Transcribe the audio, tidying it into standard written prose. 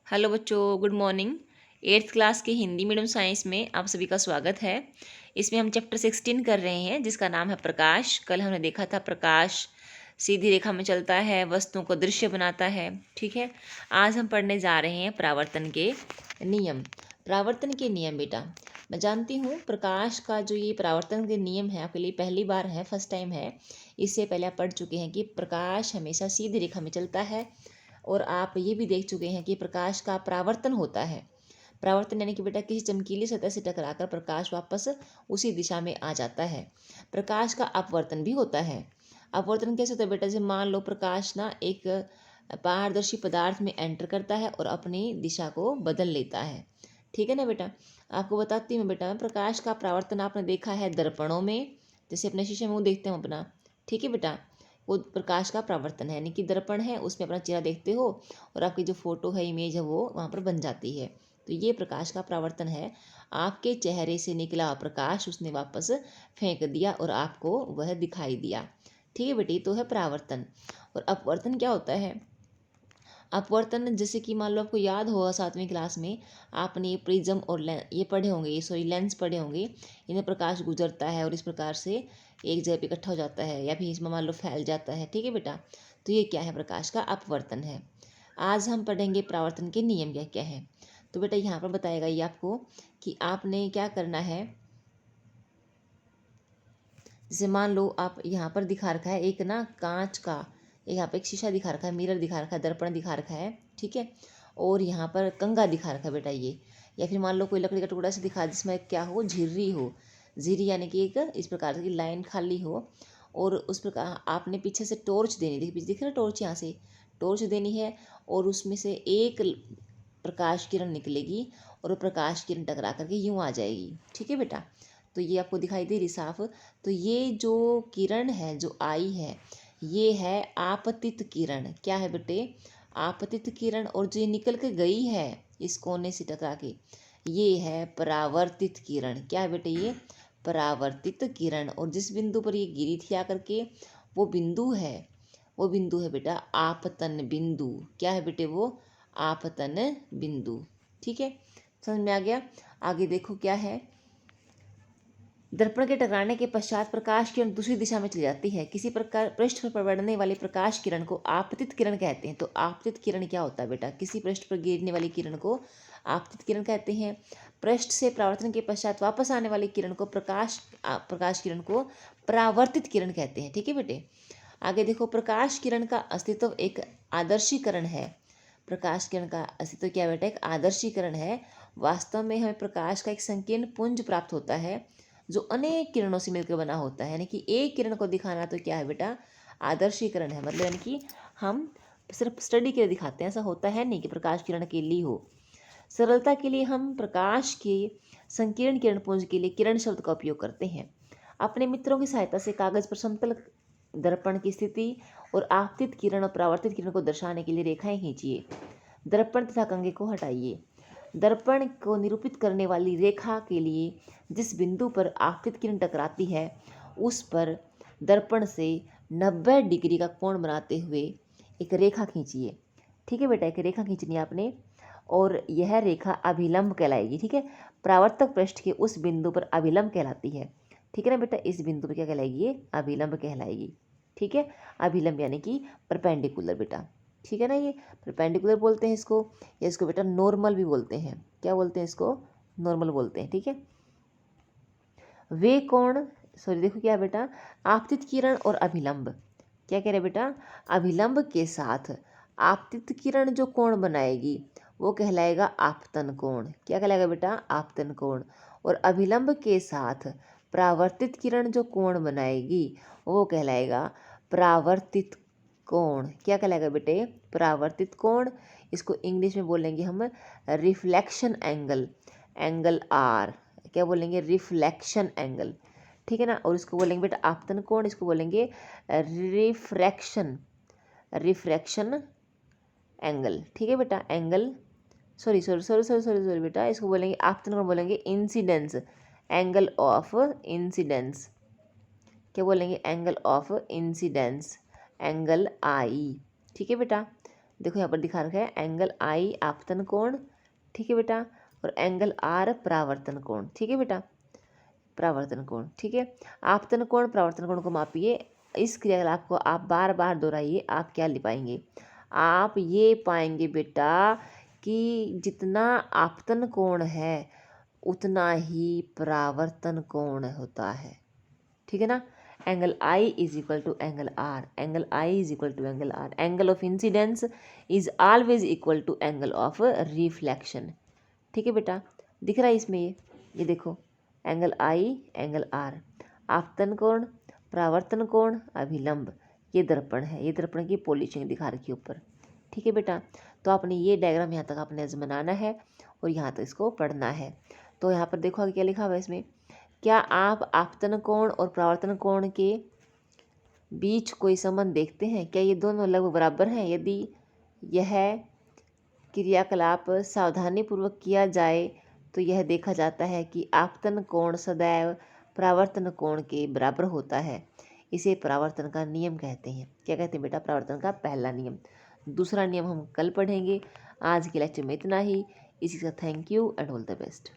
Hello बच्चों, good morning. Eighth class के Hindi medium science में आप सभी का स्वागत है। इसमें हम चैप्टर 16 कर रहे हैं जिसका नाम है प्रकाश। कल हमने देखा था प्रकाश सीधी रेखा में चलता है, वस्तुओं को दृश्य बनाता है। ठीक है, आज हम पढ़ने जा रहे हैं परावर्तन के नियम। परावर्तन के नियम बेटा, मैं जानती हूँ प्रकाश का जो ये परावर्तन के नियम है आपके लिए पहली बार है, फर्स्ट टाइम है। इससे पहले आप पढ़ चुके हैं कि प्रकाश हमेशा सीधी रेखा में चलता है और आप ये भी देख चुके हैं कि प्रकाश का परावर्तन होता है। परावर्तन यानी कि बेटा किसी चमकीली सतह से टकराकर प्रकाश वापस उसी दिशा में आ जाता है। प्रकाश का अपवर्तन भी होता है। अपवर्तन कैसे होता है बेटा, जैसे मान लो प्रकाश ना एक पारदर्शी पदार्थ में एंटर करता है और अपनी दिशा को बदल लेता है। ठीक है ना बेटा, आपको बताती हूँ बेटा, प्रकाश का परावर्तन आपने देखा है दर्पणों में, जैसे अपने शीशे में मुँह देखते हो अपना। ठीक है बेटा, वो प्रकाश का परावर्तन है, यानी कि दर्पण है उसमें अपना चेहरा देखते हो और आपकी जो फोटो है, इमेज है, वो वहाँ पर बन जाती है। तो ये प्रकाश का परावर्तन है। आपके चेहरे से निकला प्रकाश उसने वापस फेंक दिया और आपको वह दिखाई दिया। ठीक है बेटी, तो है परावर्तन। और अपवर्तन क्या होता है? अपवर्तन जैसे कि मान लो आपको याद होगा 7वीं क्लास में आपने प्रिज्म और ये पढ़े होंगे, ये सॉरी लेंस पढ़े होंगे। इन्हें प्रकाश गुजरता है और इस प्रकार से एक जगह पे इकट्ठा हो जाता है या फिर इसमें मान लो फैल जाता है। ठीक है बेटा, तो ये क्या है? प्रकाश का अपवर्तन है। आज हम पढ़ेंगे परावर्तन के नियम क्या क्या है। तो बेटा यहाँ पर बताएगा ये आपको कि आपने क्या करना है। जैसे मान लो आप यहाँ पर दिखा रखा है एक ना कांच का, यहाँ पे एक शीशा दिखा रखा है, मिरर दिखा रखा है, दर्पण दिखा रखा है। ठीक है, और यहाँ पर कंघा दिखा रखा है बेटा ये, या फिर मान लो कोई लकड़ी का टुकड़ा से दिखा जिसमें क्या हो, झिर्री हो। झिर्री यानी कि एक इस प्रकार की लाइन खाली हो और उस प्रकार आपने पीछे से टॉर्च देनी, पीछे दिख रहा है टॉर्च, यहाँ से टॉर्च देनी है और उसमें से एक प्रकाश किरण निकलेगी और वो प्रकाश किरण टकरा करके यूँ आ जाएगी। ठीक है बेटा, तो ये आपको दिखाई दे रही साफ। तो ये जो किरण है जो आई है, ये है आपतित किरण। क्या है बेटे? आपतित किरण। और जो ये निकल के गई है इस कोने से टकरा के, ये है परावर्तित किरण। क्या है बेटे? ये परावर्तित किरण। और जिस बिंदु पर ये गिरी थी आकर के, वो बिंदु है, वो बिंदु है बेटा आपतन बिंदु। क्या है बेटे? वो आपतन बिंदु। ठीक है, समझ में आ गया? आगे देखो क्या है। दर्पण के टकराने के पश्चात प्रकाश किरण दूसरी दिशा में चली जाती है। किसी प्रकार पृष्ठ पर पड़ने वाली प्रकाश किरण को आपतित किरण कहते हैं। तो आपतित किरण क्या होता है बेटा? किसी पृष्ठ पर गिरने वाली किरण को आपतित किरण कहते हैं। पृष्ठ से परावर्तन के पश्चात वापस आने वाली किरण को प्रकाश किरण को परावर्तित किरण कहते हैं। ठीक है बेटे, आगे देखो। प्रकाश किरण का अस्तित्व एक आदर्शीकरण है। प्रकाश किरण का अस्तित्व क्या बेटा? एक आदर्शीकरण है। वास्तव में हमें प्रकाश का एक संकीर्ण पुंज प्राप्त होता है जो अनेक किरणों से मिलकर बना होता है। यानी कि एक किरण को दिखाना तो क्या है बेटा? आदर्शीकरण है। मतलब यानी कि हम सिर्फ स्टडी के लिए दिखाते हैं, ऐसा होता है नहीं कि प्रकाश किरण के लिए हो। सरलता के लिए हम प्रकाश के संकीर्ण किरण पुंज के लिए किरण शब्द का उपयोग करते हैं। अपने मित्रों की सहायता से कागज पर समतल दर्पण की स्थिति और आपतित किरण और परावर्तित किरण को दर्शाने के लिए रेखाएं खींचिए। दर्पण तथा कंघे को हटाइए। दर्पण को निरूपित करने वाली रेखा के लिए जिस बिंदु पर आपतित किरण टकराती है उस पर दर्पण से 90 डिग्री का कोण बनाते हुए एक रेखा खींचिए। ठीक है बेटा, एक रेखा खींचनी है आपने और यह रेखा अभिलंब कहलाएगी। ठीक है, परावर्तक पृष्ठ के उस बिंदु पर अभिलंब कहलाती है। ठीक है ना बेटा, इस बिंदु पर क्या कहलाएगी? ये अभिलंब कहलाएगी। ठीक है, अभिलंब यानी कि परपेंडिकुलर बेटा। ठीक है ना, ये परपेंडिकुलर बोलते हैं इसको, या इसको बेटा नॉर्मल भी बोलते हैं। क्या बोलते हैं इसको? नॉर्मल बोलते हैं। ठीक है, वे कोण, सॉरी देखो क्या है बेटा, आपतित किरण और अभिलंब। क्या कह रहे बेटा? अभिलंब के साथ आपतित किरण जो कोण बनाएगी वो कहलाएगा आपतन कोण। क्या कहलाएगा बेटा? आपतन कोण। और अभिलंब के साथ परावर्तित किरण जो कोण बनाएगी वो कहलाएगा परावर्तित कोण। क्या कहलाएगा बेटे? परावर्तित कोण। इसको इंग्लिश में बोलेंगे हम रिफ्लेक्शन एंगल, एंगल आर। क्या बोलेंगे? Reflection angle. ठीक है ना, और इसको बोलेंगे बेटा आपतन कोण, इसको बोलेंगे रिफ्रैक्शन, रिफ्रैक्शन एंगल। ठीक है बेटा, angle, sorry sorry sorry sorry sorry sorry बेटा, इसको बोलेंगे आपतन कोण, बोलेंगे इंसिडेंस, एंगल ऑफ इंसिडेंस। क्या बोलेंगे? एंगल ऑफ इंसिडेंस, एंगल आई। ठीक है बेटा, देखो यहाँ पर दिखा रखा है एंगल आई आपतन कोण, ठीक है बेटा, और एंगल आर परावर्तन कोण, ठीक है बेटा, परावर्तन कोण, ठीक है। आपतन कोण परावर्तन कोण को मापिए। इस क्रियाकलाप को आप बार बार दोहराइए, आप क्या ले पाएंगे? आप ये पाएंगे बेटा कि जितना आपतन कोण है उतना ही परावर्तन कोण होता है, ठीक है ना। Angle I is equal to angle R, angle I is equal to angle R, angle of incidence is always equal to angle of reflection, ठीक है बेटा। दिख रहा है इसमें ये देखो एंगल आई एंगल आर, आपतन कोण परावर्तन कोण अभिलंब, ये दर्पण है, ये दर्पण की पॉलिशिंग दिखा रखी है ऊपर, ठीक है बेटा। तो आपने ये डायग्राम यहाँ तक आपने बनाना है और यहाँ तक इसको पढ़ना है। तो यहाँ पर देखो आगे क्या लिखा हुआ है इसमें, क्या आप आपतन कोण और परावर्तन कोण के बीच कोई संबंध देखते हैं? क्या ये दोनों लगभग बराबर हैं? यदि यह क्रियाकलाप सावधानीपूर्वक किया जाए तो यह देखा जाता है कि आपतन कोण सदैव परावर्तन कोण के बराबर होता है। इसे परावर्तन का नियम कहते हैं। क्या कहते हैं बेटा? परावर्तन का पहला नियम। दूसरा नियम हम कल पढ़ेंगे। आज के लेक्चर में इतना ही। इसी का thank you and all the best.